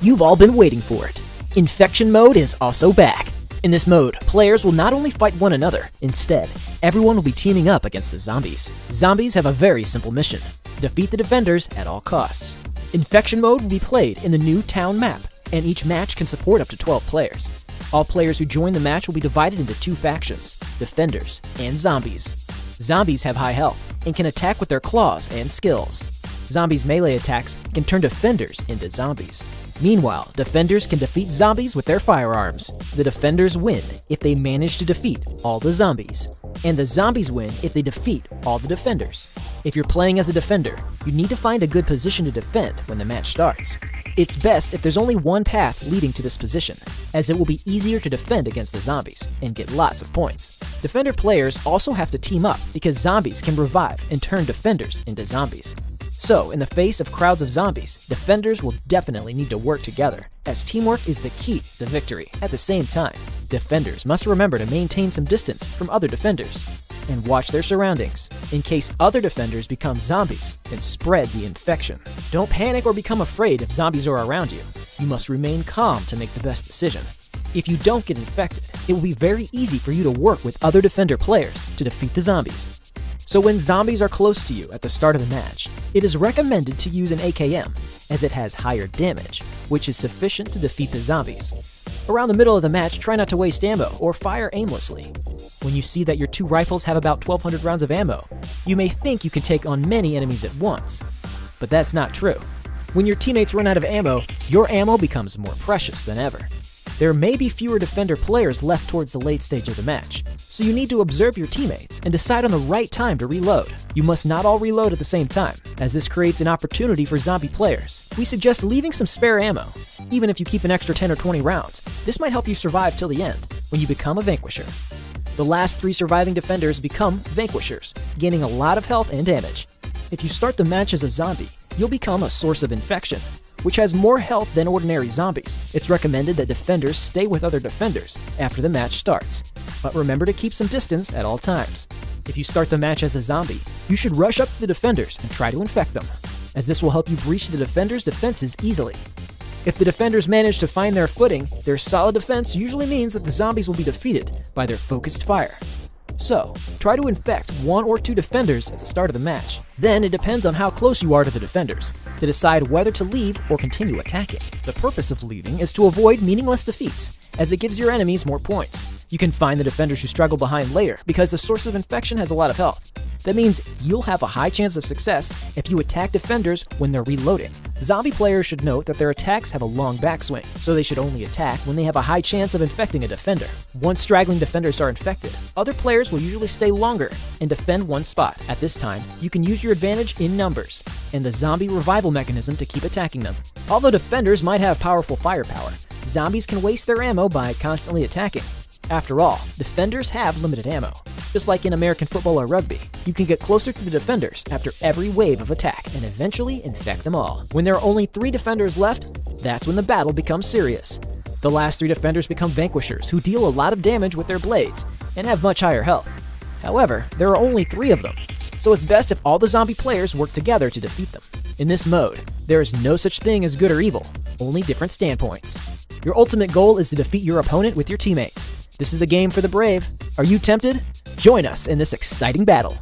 You've all been waiting for it. Infection mode is also back. In this mode, players will not only fight one another, instead, everyone will be teaming up against the zombies. Zombies have a very simple mission: defeat the defenders at all costs. Infection mode will be played in the new town map, and each match can support up to 12 players. All players who join the match will be divided into two factions: defenders and zombies. Zombies have high health and can attack with their claws and skills. Zombies' melee attacks can turn defenders into zombies. Meanwhile, defenders can defeat zombies with their firearms. The defenders win if they manage to defeat all the zombies, and the zombies win if they defeat all the defenders. If you're playing as a defender, you need to find a good position to defend when the match starts. It's best if there's only one path leading to this position, as it will be easier to defend against the zombies and get lots of points. Defender players also have to team up because zombies can revive and turn defenders into zombies. So, in the face of crowds of zombies, defenders will definitely need to work together, as teamwork is the key to victory. At the same time, defenders must remember to maintain some distance from other defenders and watch their surroundings, in case other defenders become zombies and spread the infection. Don't panic or become afraid if zombies are around you. You must remain calm to make the best decision. If you don't get infected, it will be very easy for you to work with other defender players to defeat the zombies. So when zombies are close to you at the start of the match, it is recommended to use an AKM, as it has higher damage, which is sufficient to defeat the zombies. Around the middle of the match, try not to waste ammo or fire aimlessly. When you see that your two rifles have about 1,200 rounds of ammo, you may think you can take on many enemies at once. But that's not true. When your teammates run out of ammo, your ammo becomes more precious than ever. There may be fewer defender players left towards the late stage of the match, so you need to observe your teammates and decide on the right time to reload. You must not all reload at the same time, as this creates an opportunity for zombie players. We suggest leaving some spare ammo, even if you keep an extra 10 or 20 rounds. This might help you survive till the end, when you become a vanquisher. The last 3 surviving defenders become vanquishers, gaining a lot of health and damage. If you start the match as a zombie, you'll become a source of infection, which has more health than ordinary zombies. It's recommended that defenders stay with other defenders after the match starts, but remember to keep some distance at all times. If you start the match as a zombie, you should rush up to the defenders and try to infect them, as this will help you breach the defenders' defenses easily. If the defenders manage to find their footing, their solid defense usually means that the zombies will be defeated by their focused fire. So, try to infect 1 or 2 defenders at the start of the match. Then it depends on how close you are to the defenders to decide whether to leave or continue attacking. The purpose of leaving is to avoid meaningless defeats, as it gives your enemies more points. You can find the defenders who struggle behind later because the source of infection has a lot of health. That means you'll have a high chance of success if you attack defenders when they're reloading. Zombie players should note that their attacks have a long backswing, so they should only attack when they have a high chance of infecting a defender. Once straggling defenders are infected, other players will usually stay longer and defend one spot. At this time, you can use your advantage in numbers and the zombie revival mechanism to keep attacking them. Although defenders might have powerful firepower, zombies can waste their ammo by constantly attacking. After all, defenders have limited ammo. Just like in American football or rugby, you can get closer to the defenders after every wave of attack and eventually infect them all. When there are only 3 defenders left, that's when the battle becomes serious. The last 3 defenders become vanquishers who deal a lot of damage with their blades and have much higher health. However, there are only 3 of them, so it's best if all the zombie players work together to defeat them. In this mode, there is no such thing as good or evil, only different standpoints. Your ultimate goal is to defeat your opponent with your teammates. This is a game for the brave. Are you tempted? Join us in this exciting battle.